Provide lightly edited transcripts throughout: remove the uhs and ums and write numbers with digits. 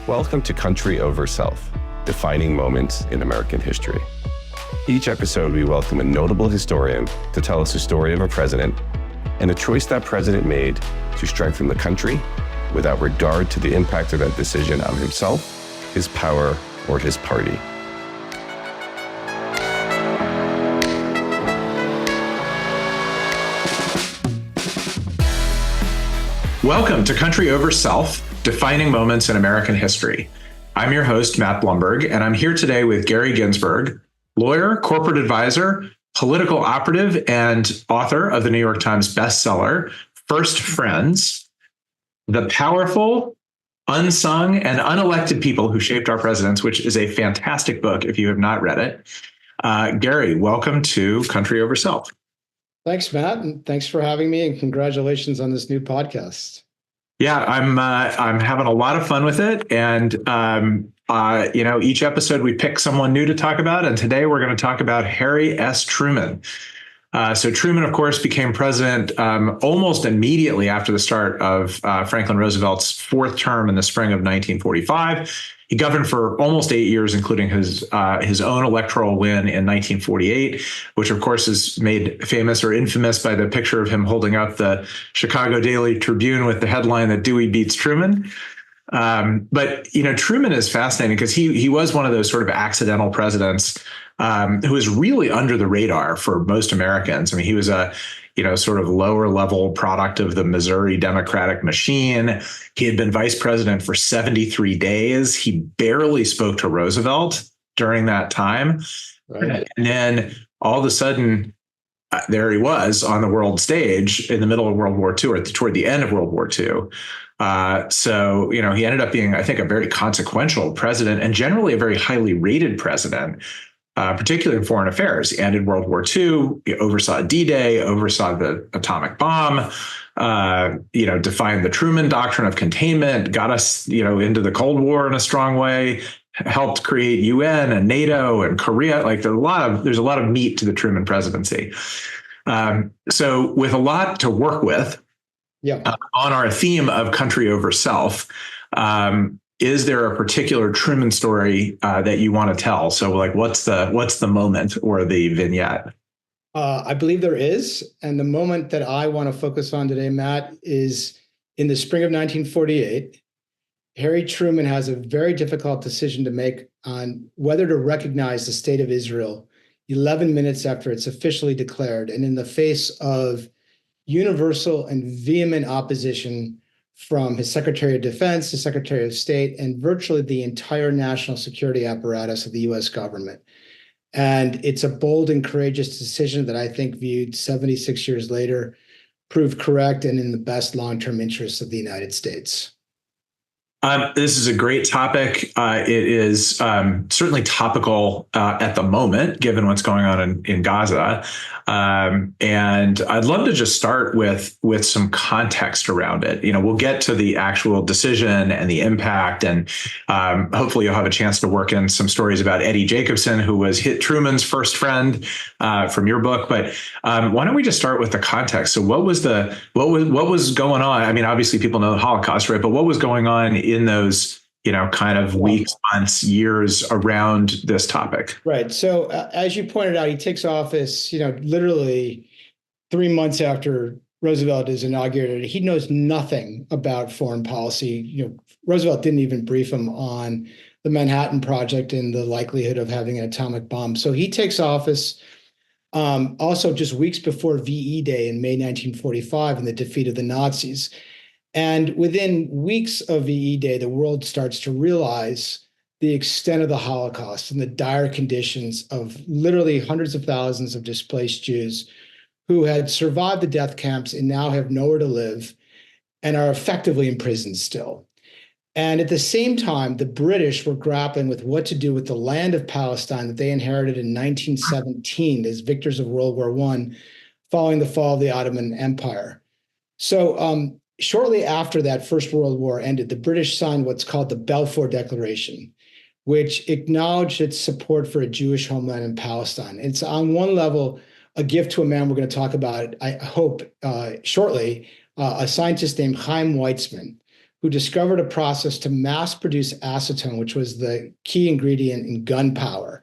Welcome to Country Over Self, defining moments in American history. Each episode, we welcome a notable historian to tell us the story of a president and a choice that president made to strengthen the country without regard to the impact of that decision on himself, his power, or his party. Welcome to Country Over Self, Defining Moments in American History. I'm your host, Matt Blumberg, and I'm here today with Gary Ginsberg, lawyer, corporate advisor, political operative, and author of the New York Times bestseller, First Friends, The Powerful, Unsung, and Unelected People Who Shaped Our Presidents, which is a fantastic book if you have not read it. Gary, welcome to Country Over Self. Thanks, Matt, and thanks for having me, and congratulations on this new podcast. Yeah, I'm having a lot of fun with it, and each episode we pick someone new to talk about, and today we're going to talk about Harry S. Truman. So Truman, of course, became president almost immediately after the start of Franklin Roosevelt's fourth term in the spring of 1945. He governed for almost 8 years, including his own electoral win in 1948, which, of course, is made famous or infamous by the picture of him holding up the Chicago Daily Tribune with the headline that Dewey beats Truman. But Truman is fascinating because he was one of those sort of accidental presidents who was really under the radar for most Americans. I mean, he was a sort of lower level product of the Missouri Democratic machine. He had been vice president for 73 days. He barely spoke to Roosevelt during that time. Right. And then all of a sudden, there he was on the world stage in the middle of World War II or toward the end of World War II. So he ended up being, I think, a very consequential president and generally a very highly rated president. Particularly in foreign affairs. He ended World War II, he oversaw D-Day, oversaw the atomic bomb, defined the Truman doctrine of containment, got us, into the Cold War in a strong way, helped create UN and NATO and Korea. Like there's a lot of meat to the Truman presidency. So with a lot to work with, on our theme of country over self, is there a particular Truman story that you want to tell? So like, what's the moment or the vignette? I believe there is. And the moment that I want to focus on today, Matt, is in the spring of 1948. Harry Truman has a very difficult decision to make on whether to recognize the state of Israel 11 minutes after it's officially declared, and in the face of universal and vehement opposition from his Secretary of Defense, his Secretary of State, and virtually the entire national security apparatus of the U.S. government. And it's a bold and courageous decision that I think, viewed 76 years later, proved correct and in the best long-term interests of the United States. This is a great topic. It is certainly topical at the moment, given what's going on in Gaza. And I'd love to just start with some context around it. We'll get to the actual decision and the impact, and hopefully you'll have a chance to work in some stories about Eddie Jacobson, who was Truman's first friend from your book. But why don't we just start with the context? So what was going on? I mean, obviously people know the Holocaust, right? But what was going on in those kind of weeks, months, years around this topic? Right. So as you pointed out, he takes office, literally 3 months after Roosevelt is inaugurated. He knows nothing about foreign policy. Roosevelt didn't even brief him on the Manhattan Project and the likelihood of having an atomic bomb. So he takes office also just weeks before VE Day in May 1945 and the defeat of the Nazis. And within weeks of VE Day, the world starts to realize the extent of the Holocaust and the dire conditions of literally hundreds of thousands of displaced Jews who had survived the death camps and now have nowhere to live and are effectively imprisoned still. And at the same time, the British were grappling with what to do with the land of Palestine that they inherited in 1917 as victors of World War I, following the fall of the Ottoman Empire. So shortly after that First World War ended, the British signed what's called the Balfour Declaration, which acknowledged its support for a Jewish homeland in Palestine. It's on one level a gift to a man we're going to talk about, I hope, shortly, a scientist named Chaim Weizmann, who discovered a process to mass produce acetone, which was the key ingredient in gunpowder.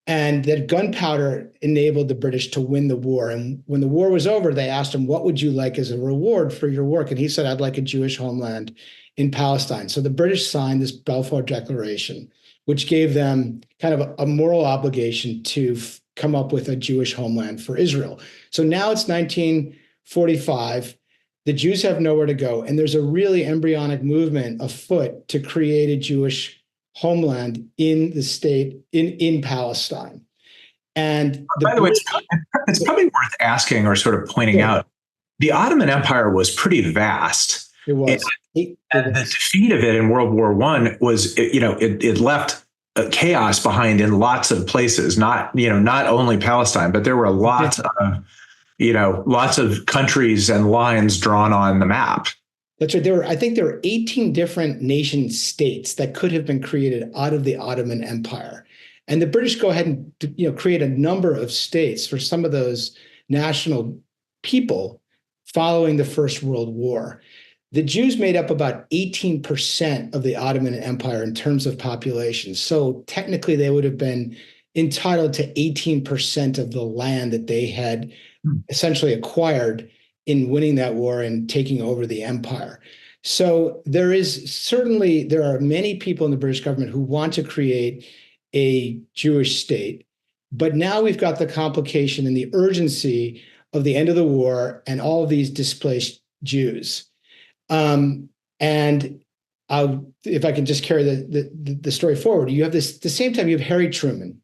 And that gunpowder enabled the British to win the war. And when the war was over, they asked him, what would you like as a reward for your work? And he said, I'd like a Jewish homeland in Palestine. So the British signed this Balfour Declaration, which gave them kind of a moral obligation to come up with a Jewish homeland for Israel. So now it's 1945. The Jews have nowhere to go. And there's a really embryonic movement afoot to create a Jewish homeland in the state, in Palestine. And by the way, it's probably worth asking or sort of pointing out, the Ottoman Empire was pretty vast. It was. The defeat of it in World War I was, it left chaos behind in lots of places, not only Palestine, but there were lots of countries and lines drawn on the map. That's right. I think there were 18 different nation states that could have been created out of the Ottoman Empire. And the British go ahead and create a number of states for some of those national people following the First World War. The Jews made up about 18% of the Ottoman Empire in terms of population. So technically they would have been entitled to 18% of the land that they had essentially acquired in winning that war and taking over the empire. So there are many people in the British government who want to create a Jewish state, but now we've got the complication and the urgency of the end of the war and all of these displaced Jews. And if I can just carry the story forward, you have this, at the same time, you have Harry Truman,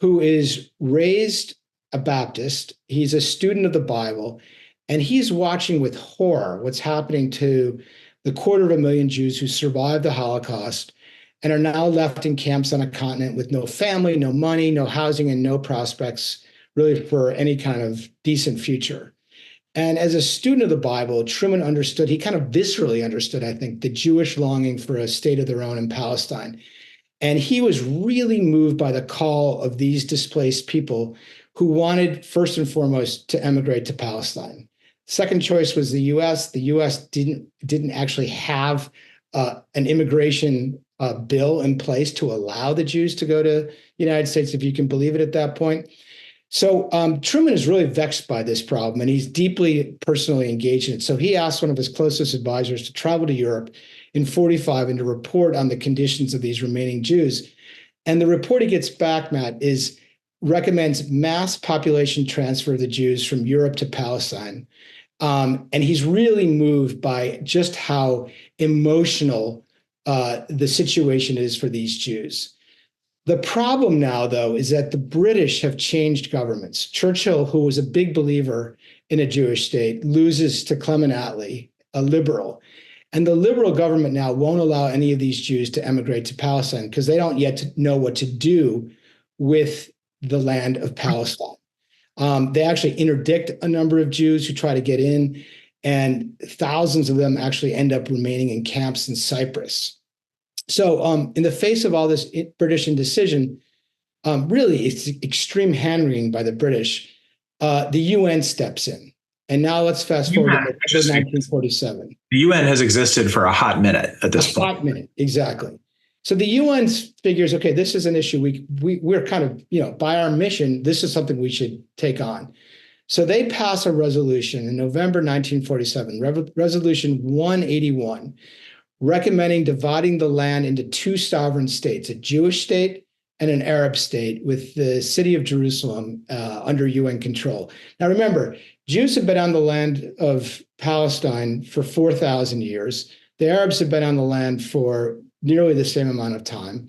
who is raised a Baptist. He's a student of the Bible. And he's watching with horror what's happening to the 250,000 Jews who survived the Holocaust and are now left in camps on a continent with no family, no money, no housing, and no prospects really for any kind of decent future. And as a student of the Bible, Truman understood, he kind of viscerally understood, I think, the Jewish longing for a state of their own in Palestine. And he was really moved by the call of these displaced people who wanted, first and foremost, to emigrate to Palestine. Second choice was the U.S. The U.S. didn't actually have an immigration bill in place to allow the Jews to go to the United States, if you can believe it at that point. So Truman is really vexed by this problem, and he's deeply personally engaged in it. So he asked one of his closest advisors to travel to Europe in 1945 and to report on the conditions of these remaining Jews. And the report he gets back, Matt, recommends mass population transfer of the Jews from Europe to Palestine. And he's really moved by just how emotional the situation is for these Jews. The problem now, though, is that the British have changed governments. Churchill, who was a big believer in a Jewish state, loses to Clement Attlee, a liberal. And the liberal government now won't allow any of these Jews to emigrate to Palestine because they don't yet know what to do with the land of Palestine. They actually interdict a number of Jews who try to get in, and thousands of them actually end up remaining in camps in Cyprus. So in the face of all this British indecision, really it's extreme hand-wringing by the British. The UN steps in. And now let's fast forward to 1947. The UN has existed for a hot minute at this point. A hot minute, exactly. So the UN figures, okay, this is an issue we're kind of, by our mission, this is something we should take on. So they pass a resolution in November 1947, Resolution 181, recommending dividing the land into two sovereign states, a Jewish state and an Arab state, with the city of Jerusalem under UN control. Now remember, Jews have been on the land of Palestine for 4,000 years. The Arabs have been on the land for nearly the same amount of time.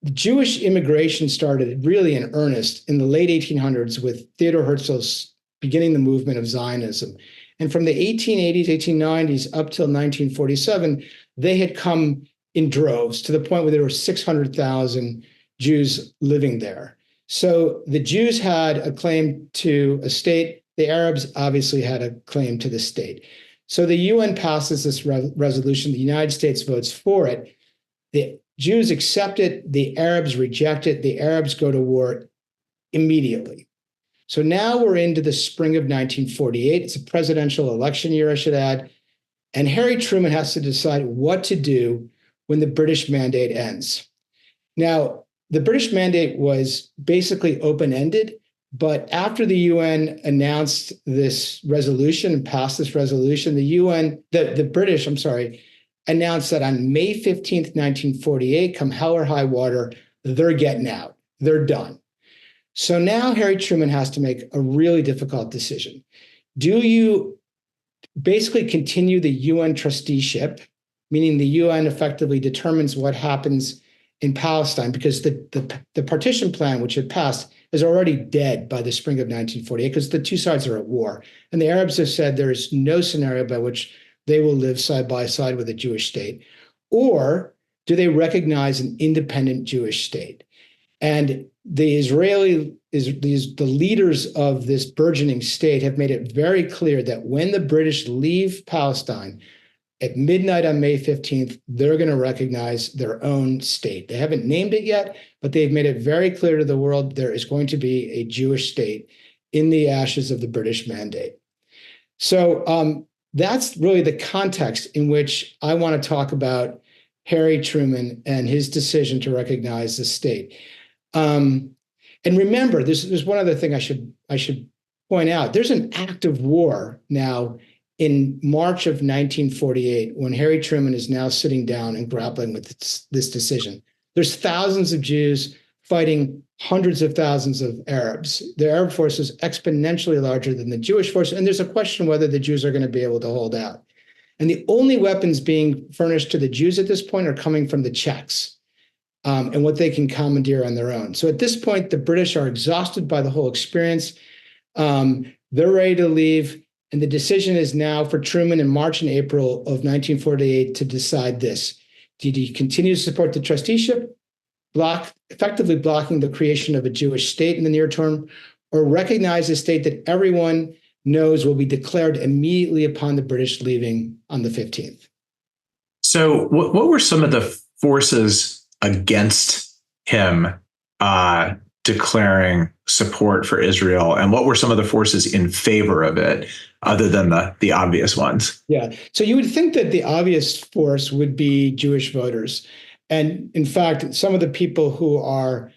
The Jewish immigration started really in earnest in the late 1800s with Theodor Herzl's beginning the movement of Zionism. And from the 1880s, 1890s up till 1947, they had come in droves to the point where there were 600,000 Jews living there. So the Jews had a claim to a state. The Arabs obviously had a claim to the state. So the UN passes this resolution. The United States votes for it. The Jews accept it. The Arabs reject it. The Arabs go to war immediately. So now we're into the spring of 1948. It's a presidential election year, I should add. And Harry Truman has to decide what to do when the British mandate ends. Now, the British mandate was basically open-ended, but after the UN announced this resolution and passed this resolution, the British, announced that on May 15th, 1948, come hell or high water, they're getting out. They're done. So now Harry Truman has to make a really difficult decision. Do you basically continue the UN trusteeship, meaning the UN effectively determines what happens in Palestine, because the partition plan, which had passed, is already dead by the spring of 1948 because the two sides are at war. And the Arabs have said there is no scenario by which they will live side by side with a Jewish state. Or do they recognize an independent Jewish state? And the leaders of this burgeoning state have made it very clear that when the British leave Palestine at midnight on May 15th, they're going to recognize their own state. They haven't named it yet, but they've made it very clear to the world there is going to be a Jewish state in the ashes of the British mandate. So that's really the context in which I want to talk about Harry Truman and his decision to recognize the state. And remember, there's one other thing I should point out. There's an active war now in March of 1948, when Harry Truman is now sitting down and grappling with this decision. There's thousands of Jews fighting hundreds of thousands of Arabs. The Arab force is exponentially larger than the Jewish force, and there's a question whether the Jews are going to be able to hold out. And the only weapons being furnished to the Jews at this point are coming from the Czechs and what they can commandeer on their own. So at this point, the British are exhausted by the whole experience. They're ready to leave. And the decision is now for Truman in March and April of 1948 to decide this. Did he continue to support the trusteeship, effectively blocking the creation of a Jewish state in the near term, or recognize a state that everyone knows will be declared immediately upon the British leaving on the 15th? So what were some of the forces against him declaring support for Israel, and what were some of the forces in favor of it, other than the obvious ones? Yeah, so you would think that the obvious force would be Jewish voters. And in fact, some of the people who are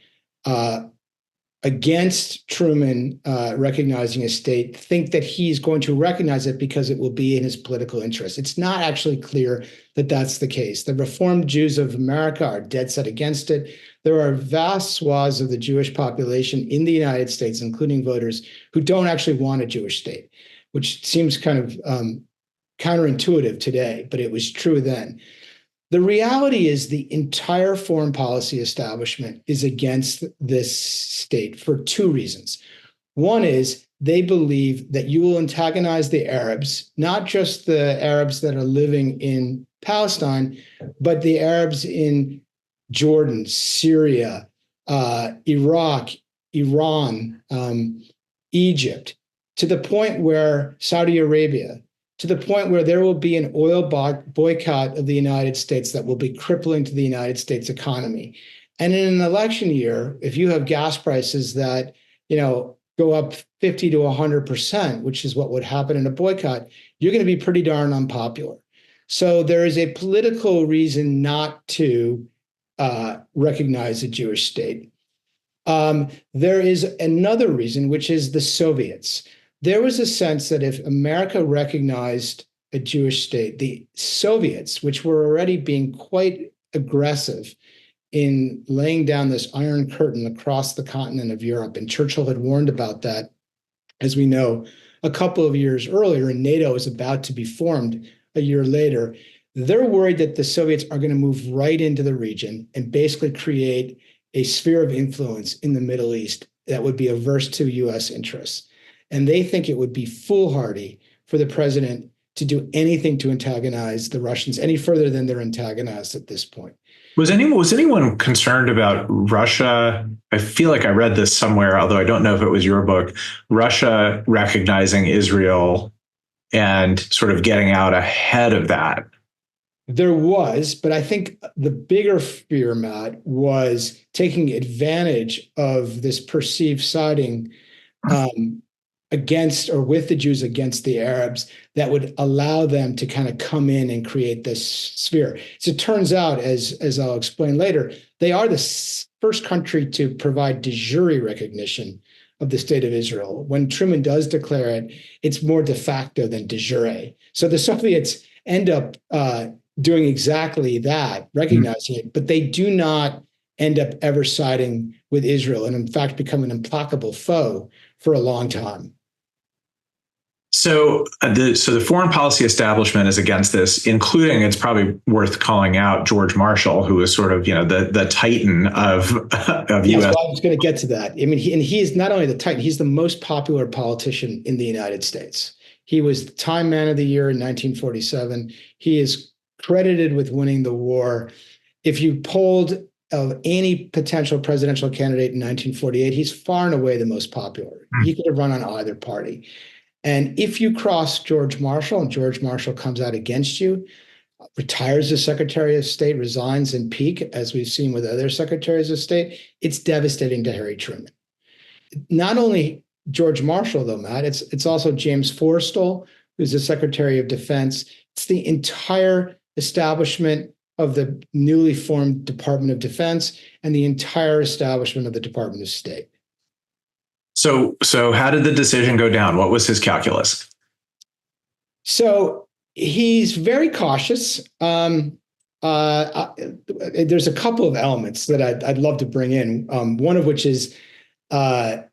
against Truman recognizing a state think that he's going to recognize it because it will be in his political interest. It's not actually clear that that's the case. The Reformed Jews of America are dead set against it. There are vast swaths of the Jewish population in the United States, including voters, who don't actually want a Jewish state, which seems kind of counterintuitive today, but it was true then. The reality is the entire foreign policy establishment is against this state for two reasons. One is they believe that you will antagonize the Arabs, not just the Arabs that are living in Palestine, but the Arabs in Jordan, Syria, Iraq, Iran, Egypt, to the point where Saudi Arabia, to the point where there will be an oil boycott of the United States that will be crippling to the United States economy. And in an election year, if you have gas prices that, go up 50 to 100%, which is what would happen in a boycott, you're going to be pretty darn unpopular. So there is a political reason not to recognize a Jewish state. There is another reason, which is the Soviets. There was a sense that if America recognized a Jewish state, the Soviets, which were already being quite aggressive in laying down this iron curtain across the continent of Europe, and Churchill had warned about that, as we know, a couple of years earlier, and NATO is about to be formed a year later, they're worried that the Soviets are going to move right into the region and basically create a sphere of influence in the Middle East that would be averse to U.S. interests. And they think it would be foolhardy for the president to do anything to antagonize the Russians any further than they're antagonized at this point. Was anyone concerned about Russia? I feel like I read this somewhere, although I don't know if it was your book, Russia recognizing Israel and sort of getting out ahead of that. There was, but I think the bigger fear, Matt, was taking advantage of this perceived siding against or with the Jews against the Arabs that would allow them to kind of come in and create this sphere. So it turns out, as I'll explain later, they are the first country to provide de jure recognition of the state of Israel. When Truman does declare it, it's more de facto than de jure. So the Soviets end up doing exactly that, recognizing it, but they do not end up ever siding with Israel and in fact become an implacable foe for a long time. So the foreign policy establishment is against this, including, it's probably worth calling out, George Marshall, who is sort of, the titan of yes, U.S. Well, I was going to get to that. I mean, he is not only the titan, he's the most popular politician in the United States. He was Time Man of the Year in 1947. He is credited with winning the war. If you polled of any potential presidential candidate in 1948, he's far and away the most popular. He could have run on either party. And if you cross George Marshall and George Marshall comes out against you, retires as Secretary of State, resigns in pique, as we've seen with other secretaries of state, it's devastating to Harry Truman. Not only George Marshall, though, Matt, it's also James Forrestal, who's the Secretary of Defense. It's the entire establishment of the newly formed Department of Defense and the entire establishment of the Department of State. So how did the decision go down? What was his calculus? So he's very cautious. There's a couple of elements that I'd love to bring in. One of which is how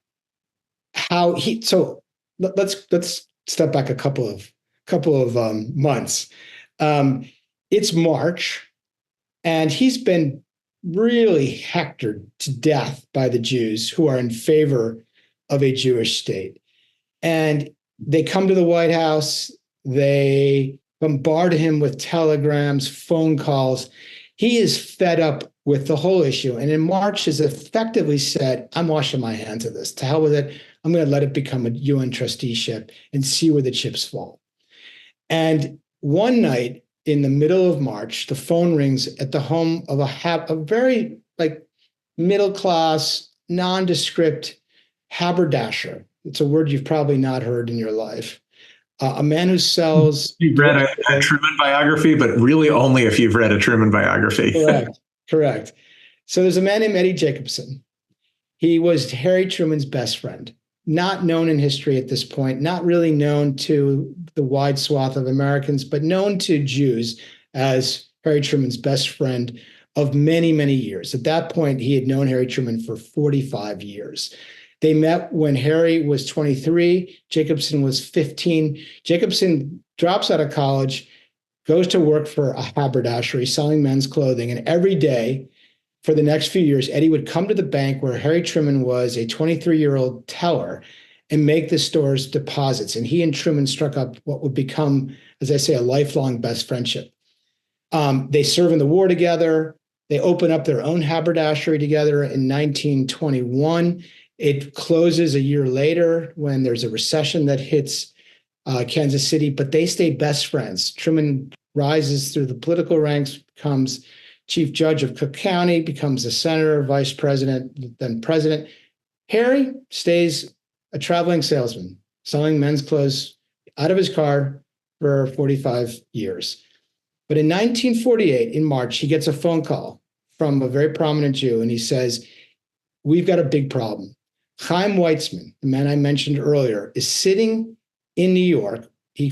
he. So let's step back a couple of months. It's March, and he's been really hectored to death by the Jews who are in favor of a Jewish state. And they come to the White House, they bombard him with telegrams, phone calls. He is fed up with the whole issue. And in March has effectively said, I'm washing my hands of this. To hell with it. I'm going to let it become a UN trusteeship and see where the chips fall. And one night in the middle of March, the phone rings at the home of a very middle-class, nondescript haberdasher. It's a word you've probably not heard in your life. A man who sells. You've read a Truman biography, but really only if you've read a Truman biography. Correct. So there's a man named Eddie Jacobson. He was Harry Truman's best friend, not known in history at this point, not really known to the wide swath of Americans, but known to Jews as Harry Truman's best friend of many, many years. At that point, he had known Harry Truman for 45 years. They met when Harry was 23, Jacobson was 15. Jacobson drops out of college, goes to work for a haberdashery selling men's clothing. And every day for the next few years, Eddie would come to the bank where Harry Truman was a 23-year-old teller and make the store's deposits. And he and Truman struck up what would become, as I say, a lifelong best friendship. They serve in the war together. They open up their own haberdashery together in 1921. It closes a year later when there's a recession that hits Kansas City, but they stay best friends. Truman rises through the political ranks, becomes chief judge of Cook County, becomes a senator, vice president, then president. Harry stays a traveling salesman, selling men's clothes out of his car for 45 years. But in 1948, in March, he gets a phone call from a very prominent Jew, and he says, we've got a big problem. Chaim Weitzman, the man I mentioned earlier, is sitting in New York. He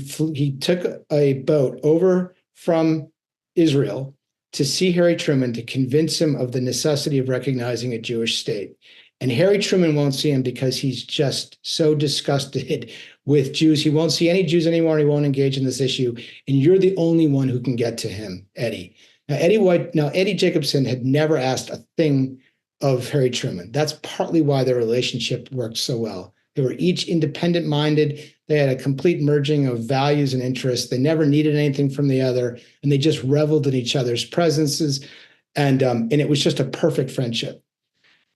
took a boat over from Israel to see Harry Truman to convince him of the necessity of recognizing a Jewish state. And Harry Truman won't see him because he's just so disgusted with Jews. He won't see any Jews anymore. And he won't engage in this issue. And you're the only one who can get to him, Eddie. Now, Eddie Jacobson had never asked a thing of Harry Truman. That's partly why their relationship worked so well. They were each independent-minded. They had a complete merging of values and interests. They never needed anything from the other, and they just reveled in each other's presences. And it was just a perfect friendship.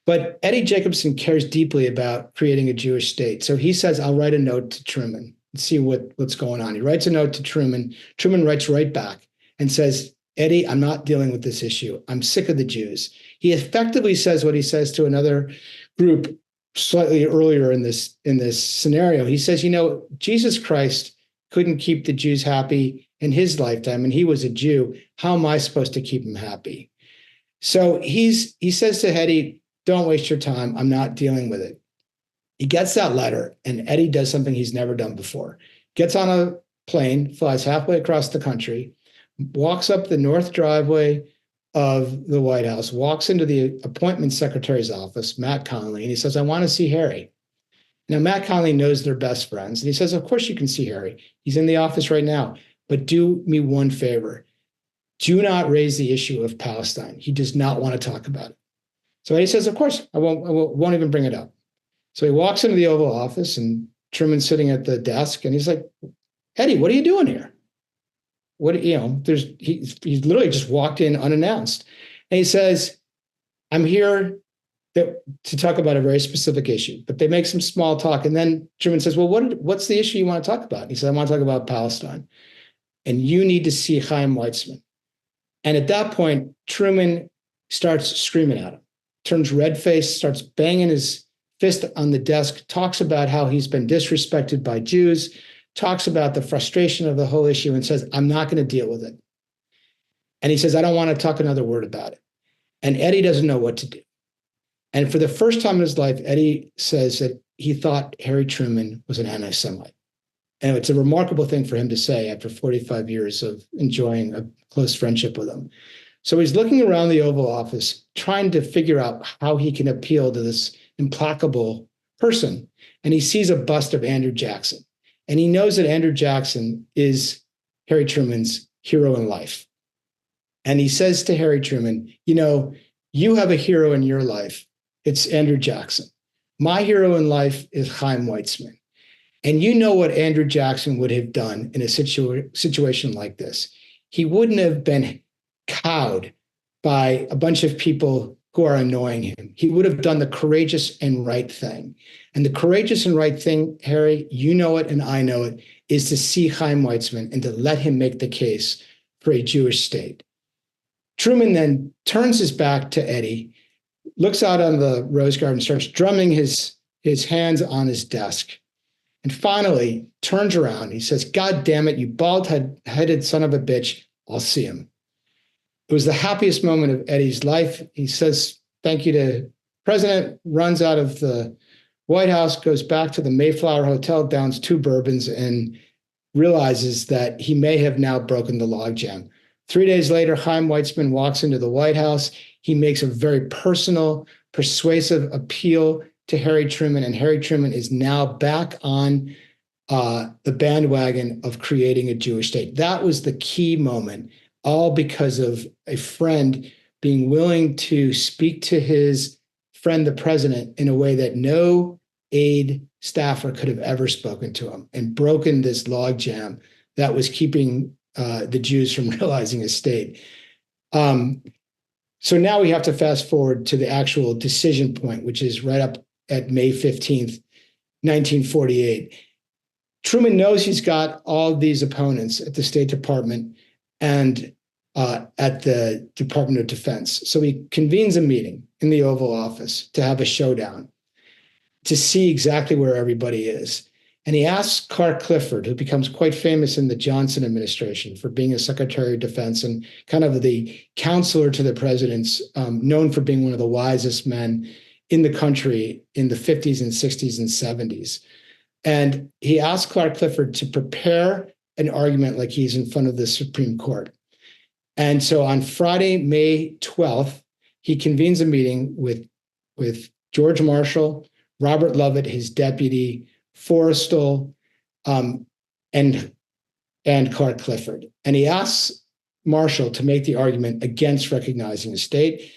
But Eddie Jacobson cares deeply about creating a Jewish state. So he says, I'll write a note to Truman and see what's going on. He writes a note to Truman. Truman writes right back and says, Eddie, I'm not dealing with this issue. I'm sick of the Jews. He effectively says what he says to another group slightly earlier in this scenario. He says, Jesus Christ couldn't keep the Jews happy in his lifetime, and he was a Jew. How am I supposed to keep him happy? So he says to Eddie, don't waste your time. I'm not dealing with it. He gets that letter, and Eddie does something he's never done before. Gets on a plane, flies halfway across the country, walks up the north driveway of the White House, walks into the appointment secretary's office, Matt Connolly, and he says, I want to see Harry. Now, Matt Connolly knows they're best friends. And he says, of course you can see Harry. He's in the office right now. But do me one favor. Do not raise the issue of Palestine. He does not want to talk about it. So Eddie says, of course, I won't even bring it up. So he walks into the Oval Office, and Truman's sitting at the desk, and he's like, Eddie, what are you doing here? He's literally just walked in unannounced. And he says, I'm here to talk about a very specific issue. But they make some small talk. And then Truman says, well, what's the issue you want to talk about? And he said, I want to talk about Palestine. And you need to see Chaim Weizmann. And at that point, Truman starts screaming at him, turns red-faced, starts banging his fist on the desk, talks about how he's been disrespected by Jews, talks about the frustration of the whole issue, and says, I'm not going to deal with it. And he says, I don't want to talk another word about it. And Eddie doesn't know what to do. And for the first time in his life, Eddie says that he thought Harry Truman was an anti-Semite. And it's a remarkable thing for him to say after 45 years of enjoying a close friendship with him. So he's looking around the Oval Office, trying to figure out how he can appeal to this implacable person. And he sees a bust of Andrew Jackson. And he knows that Andrew Jackson is Harry Truman's hero in life. And he says to Harry Truman, you have a hero in your life. It's Andrew Jackson. My hero in life is Chaim Weizmann. And you know what Andrew Jackson would have done in a situation like this. He wouldn't have been cowed by a bunch of people who are annoying him. He would have done the courageous and right thing. And the courageous and right thing, Harry, you know it and I know it, is to see Chaim Weizmann and to let him make the case for a Jewish state. Truman then turns his back to Eddie, looks out on the rose garden, starts drumming his hands on his desk, and finally turns around. He says, God damn it, you bald-headed son of a bitch, I'll see him. It was the happiest moment of Eddie's life. He says, thank you to the president, runs out of the White House, goes back to the Mayflower Hotel, downs 2 bourbons, and realizes that he may have now broken the logjam. 3 days later, Chaim Weizmann walks into the White House. He makes a very personal, persuasive appeal to Harry Truman, and Harry Truman is now back on the bandwagon of creating a Jewish state. That was the key moment, all because of a friend being willing to speak to his friend, the president, in a way that no aide staffer could have ever spoken to him, and broken this logjam that was keeping the Jews from realizing a state. So now we have to fast forward to the actual decision point, which is right up at May 15th, 1948. Truman knows he's got all these opponents at the State Department and at the Department of Defense. So he convenes a meeting in the Oval Office to have a showdown, to see exactly where everybody is. And he asks Clark Clifford, who becomes quite famous in the Johnson administration for being a Secretary of Defense and kind of the counselor to the president's, known for being one of the wisest men in the country in the 50s and 60s and 70s. And he asked Clark Clifford to prepare an argument like he's in front of the Supreme Court. And so on Friday, May 12th, he convenes a meeting with George Marshall, Robert Lovett, his deputy, Forrestal, and Clark Clifford. And he asks Marshall to make the argument against recognizing a state.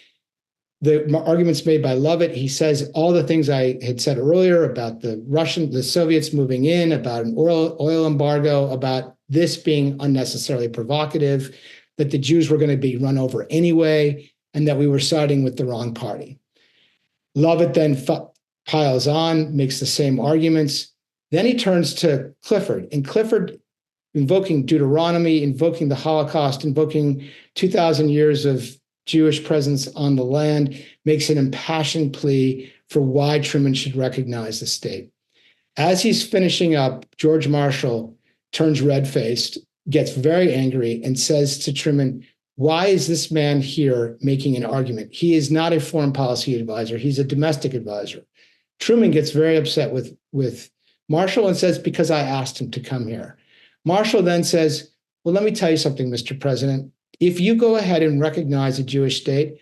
The argument's made by Lovett. He says all the things I had said earlier about the Soviets moving in, about an oil embargo, about this being unnecessarily provocative, that the Jews were going to be run over anyway, and that we were siding with the wrong party. Lovett then piles on, makes the same arguments. Then he turns to Clifford, and Clifford, invoking Deuteronomy, invoking the Holocaust, invoking 2,000 years of Jewish presence on the land, makes an impassioned plea for why Truman should recognize the state. As he's finishing up, George Marshall turns red-faced, gets very angry, and says to Truman, why is this man here making an argument? He is not a foreign policy advisor. He's a domestic advisor. Truman gets very upset with Marshall and says, because I asked him to come here. Marshall then says, well, let me tell you something, Mr. President. If you go ahead and recognize a Jewish state,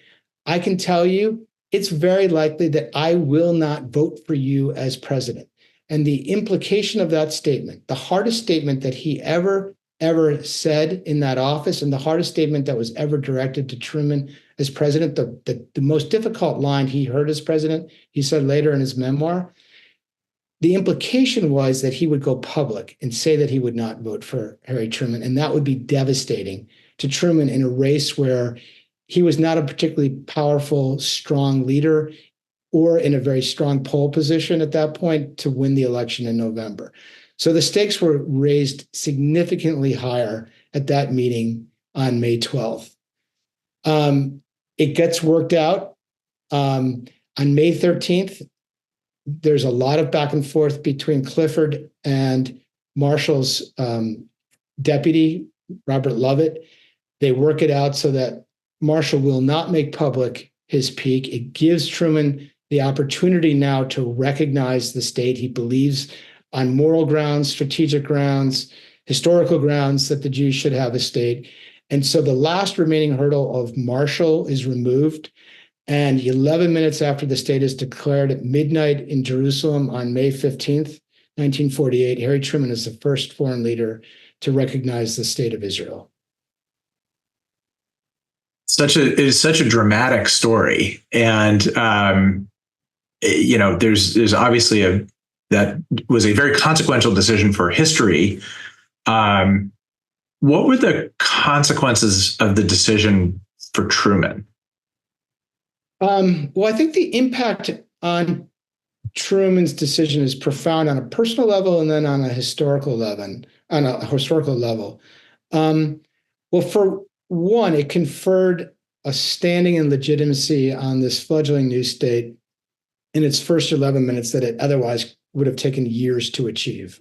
I can tell you it's very likely that I will not vote for you as president. And the implication of that statement, the hardest statement that he ever said in that office, and the hardest statement that was ever directed to Truman as president, the most difficult line he heard as president, he said later in his memoir, the implication was that he would go public and say that he would not vote for Harry Truman. And that would be devastating to Truman in a race where he was not a particularly powerful, strong leader or in a very strong poll position at that point to win the election in November. So the stakes were raised significantly higher at that meeting on May 12th. It gets worked out. On May 13th, there's a lot of back and forth between Clifford and Marshall's deputy, Robert Lovett. They work it out so that Marshall will not make public his peak. It gives Truman the opportunity now to recognize the state. He believes on moral grounds, strategic grounds, historical grounds that the Jews should have a state. And so the last remaining hurdle of Marshall is removed. And 11 minutes after the state is declared at midnight in Jerusalem on May 15th, 1948, Harry Truman is the first foreign leader to recognize the state of Israel. It is such a dramatic story. And, there's obviously that was a very consequential decision for history. What were the consequences of the decision for Truman? Well, I think the impact on Truman's decision is profound on a personal level and then on a historical level. Well, for one, it conferred a standing and legitimacy on this fledgling new state in its first 11 minutes that it otherwise would have taken years to achieve.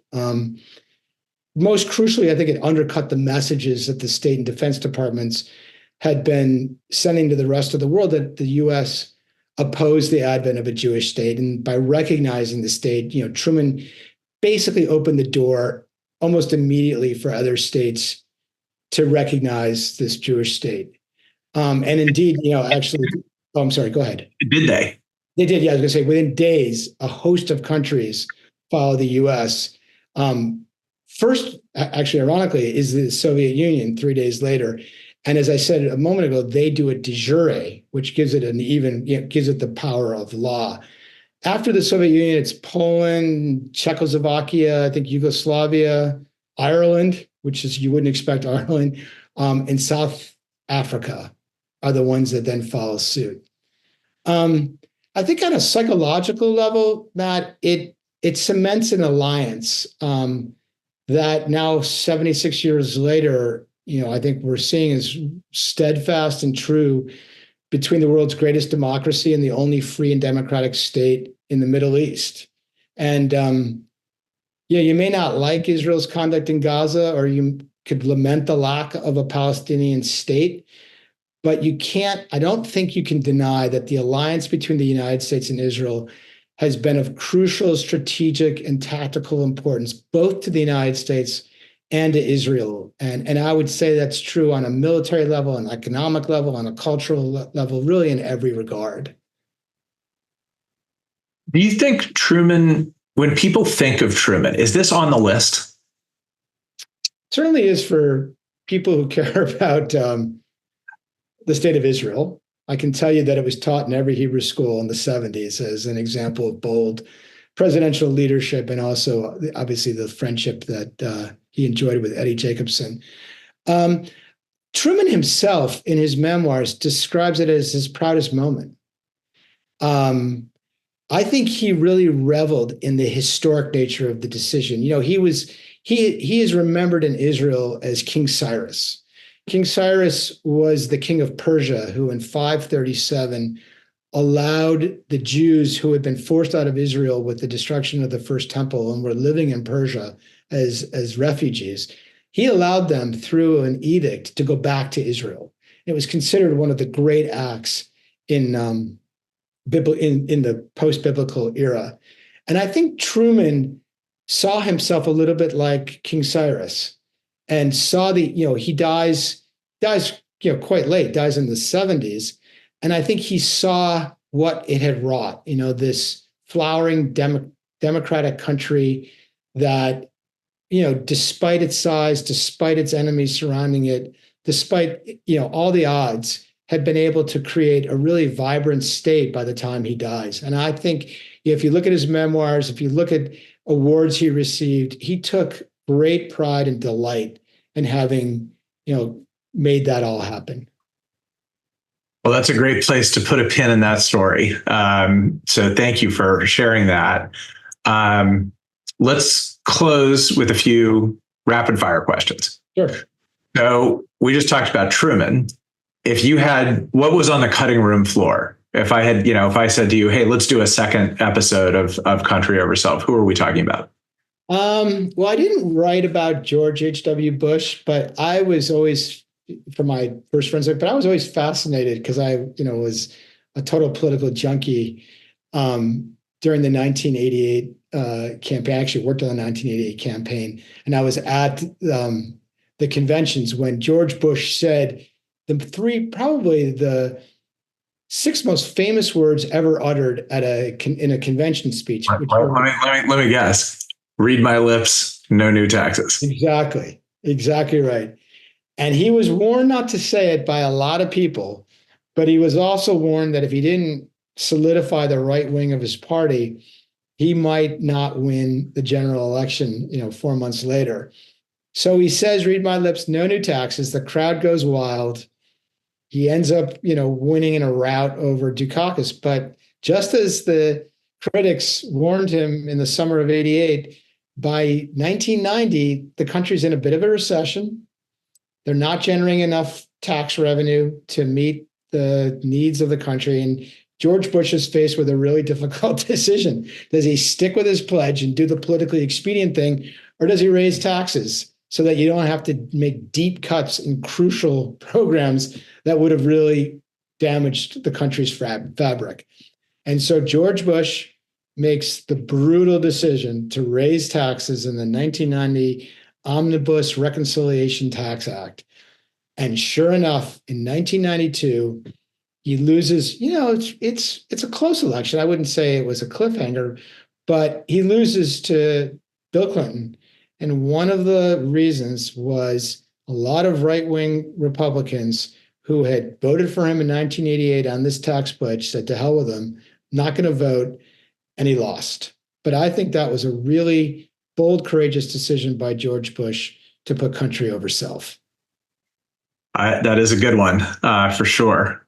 Most crucially, I think it undercut the messages that the state and defense departments had been sending to the rest of the world that the U.S. opposed the advent of a Jewish state. And by recognizing the state, Truman basically opened the door almost immediately for other states to recognize this Jewish state. And indeed, I'm sorry, go ahead. Did they? They did, yeah. I was going to say, within days, a host of countries followed the U.S. First, actually, ironically, is the Soviet Union 3 days later. And as I said a moment ago, they do it de jure, which gives it gives it the power of law. After the Soviet Union, it's Poland, Czechoslovakia, I think Yugoslavia, Ireland, which is, you wouldn't expect Ireland, and South Africa are the ones that then follow suit. I think on a psychological level, Matt, it cements an alliance that now 76 years later, I think we're seeing is steadfast and true between the world's greatest democracy and the only free and democratic state in the Middle East. And you may not like Israel's conduct in Gaza, or you could lament the lack of a Palestinian state, but I don't think you can deny that the alliance between the United States and Israel has been of crucial strategic and tactical importance, both to the United States and to Israel. And I would say that's true on a military level, an economic level, on a cultural level, really in every regard. Do you think Truman, when people think of Truman, is this on the list? Certainly is for people who care about the state of Israel. I can tell you that it was taught in every Hebrew school in the 70s as an example of bold presidential leadership, and also obviously the friendship that he enjoyed with Eddie Jacobson. Truman himself, in his memoirs, describes it as his proudest moment. I think he really reveled in the historic nature of the decision. He is remembered in Israel as King Cyrus. King Cyrus was the king of Persia, who in 537 allowed the Jews who had been forced out of Israel with the destruction of the first temple and were living in Persia as refugees, he allowed them through an edict to go back to Israel. It was considered one of the great acts in the post-biblical era. And I think Truman saw himself a little bit like King Cyrus and saw he dies quite late, dies in the 70s. And I think he saw what it had wrought, this flowering democratic country that, despite its size, despite its enemies surrounding it, despite, all the odds, had been able to create a really vibrant state by the time he dies. And I think if you look at his memoirs, if you look at awards he received, he took great pride and delight in having, made that all happen. Well, that's a great place to put a pin in that story. So thank you for sharing that. Let's close with a few rapid fire questions. Sure. So we just talked about Truman. If you had, what was on the cutting room floor? If I said to you, hey, let's do a second episode of Country Over Self, who are we talking about? Well, I didn't write about George H.W. Bush, but I was always, for my first friends, but I was always fascinated because I, was a total political junkie during the 1988 campaign. I actually worked on the 1988 campaign, and I was at the conventions when George Bush said probably the 6 most famous words ever uttered in a convention speech. Let me guess. Read my lips, no new taxes. Exactly right. And he was warned not to say it by a lot of people, but he was also warned that if he didn't solidify the right wing of his party, he might not win the general election, 4 months later. So he says, read my lips, no new taxes. The crowd goes wild. He ends up, winning in a rout over Dukakis. But just as the critics warned him in the summer of '88, by 1990, the country's in a bit of a recession. They're not generating enough tax revenue to meet the needs of the country. And George Bush is faced with a really difficult decision. Does he stick with his pledge and do the politically expedient thing, or does he raise taxes so that you don't have to make deep cuts in crucial programs that would have really damaged the country's fabric? And so George Bush makes the brutal decision to raise taxes in the 1990 Omnibus Reconciliation Tax Act. And sure enough, in 1992, he loses, it's a close election. I wouldn't say it was a cliffhanger, but he loses to Bill Clinton. And one of the reasons was a lot of right-wing Republicans who had voted for him in 1988 on this tax pledge said, to hell with him, not going to vote, and he lost. But I think that was a really bold, courageous decision by George Bush to put country over self. That is a good one, for sure.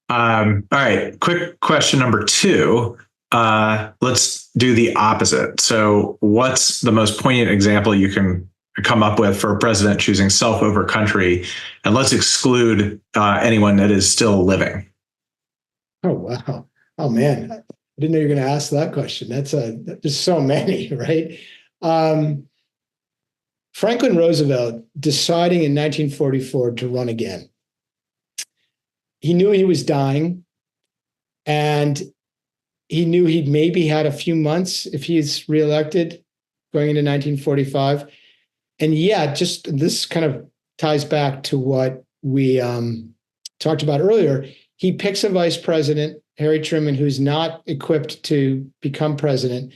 All right, quick question number 2. Let's do the opposite. So what's the most poignant example you can come up with for a president choosing self over country? And let's exclude anyone that is still living. Oh, wow. Oh, man. I didn't know you were going to ask that question. There's so many, right? Franklin Roosevelt deciding in 1944 to run again. He knew he was dying, and he knew he'd maybe had a few months if he's reelected going into 1945. And yeah, just this kind of ties back to what we talked about earlier. He picks a vice president, Harry Truman, who's not equipped to become president.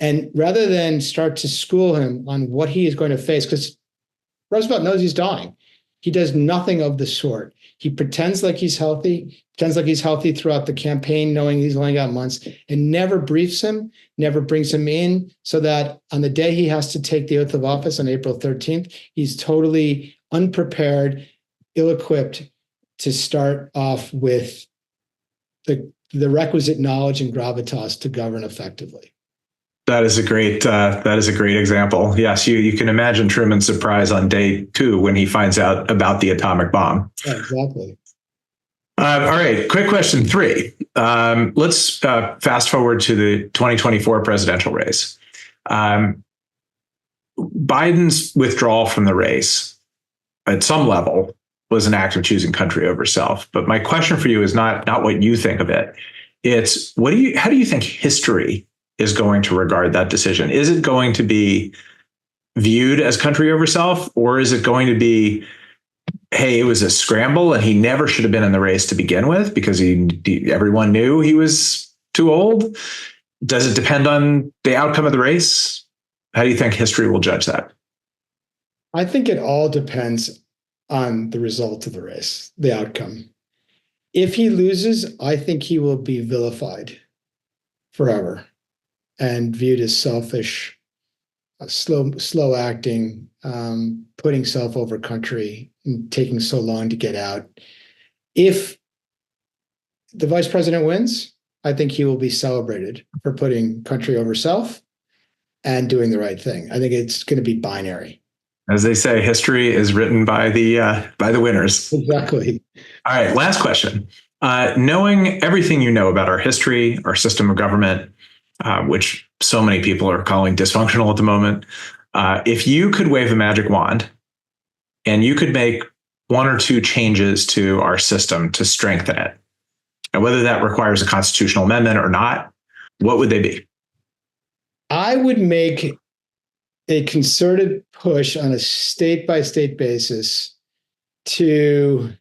And rather than start to school him on what he is going to face, because Roosevelt knows he's dying, he does nothing of the sort. He pretends like he's healthy throughout the campaign, knowing he's only got months, and never briefs him, never brings him in, so that on the day he has to take the oath of office on April 13th, he's totally unprepared, ill-equipped to start off with the requisite knowledge and gravitas to govern effectively. That is a great example. Yes, you can imagine Truman's surprise on day 2 when he finds out about the atomic bomb. Yeah, exactly. All right, quick question 3. Let's fast forward to the 2024 presidential race. Biden's withdrawal from the race at some level was an act of choosing country over self. But my question for you is not what you think of it. It's how do you think history is going to regard that decision? Is it going to be viewed as country over self, or is it going to be, hey, it was a scramble and he never should have been in the race to begin with because everyone knew he was too old? Does it depend on the outcome of the race? How do you think history will judge that? I think it all depends on the result of the race, the outcome. If he loses, I think he will be vilified forever and viewed as selfish, slow acting, putting self over country, and taking so long to get out. If the vice president wins, I think he will be celebrated for putting country over self and doing the right thing. I think it's going to be binary. As they say, history is written by the winners. Exactly. All right, last question. Knowing everything you know about our history, our system of government, which so many people are calling dysfunctional at the moment, if you could wave a magic wand and you could make 1 or 2 changes to our system to strengthen it, and whether that requires a constitutional amendment or not, what would they be? I would make a concerted push on a state-by-state basis to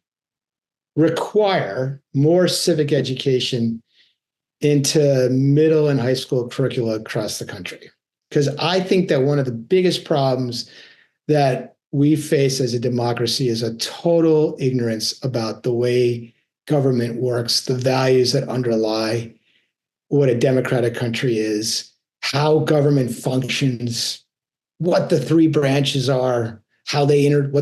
require more civic education into middle and high school curricula across the country. Because I think that one of the biggest problems that we face as a democracy is a total ignorance about the way government works, the values that underlie what a democratic country is, how government functions, what the 3 branches are, what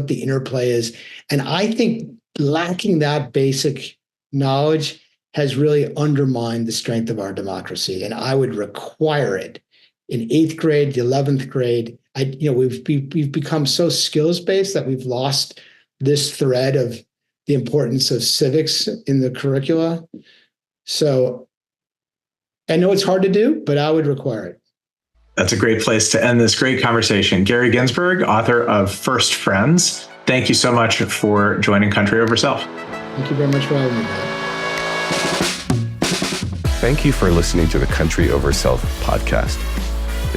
the interplay is. And I think lacking that basic knowledge has really undermined the strength of our democracy. And I would require it in 8th grade, the 11th grade. We've become so skills-based that we've lost this thread of the importance of civics in the curricula. So I know it's hard to do, but I would require it. That's a great place to end this great conversation. Gary Ginsberg, author of First Friends, thank you so much for joining Country Over Self. Thank you very much for having me, Matt. Thank you for listening to the Country Over Self podcast.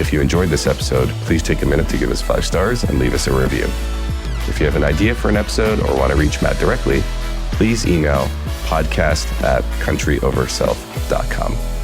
If you enjoyed this episode, please take a minute to give us 5 stars and leave us a review. If you have an idea for an episode or want to reach Matt directly, please email podcast@countryoverself.com.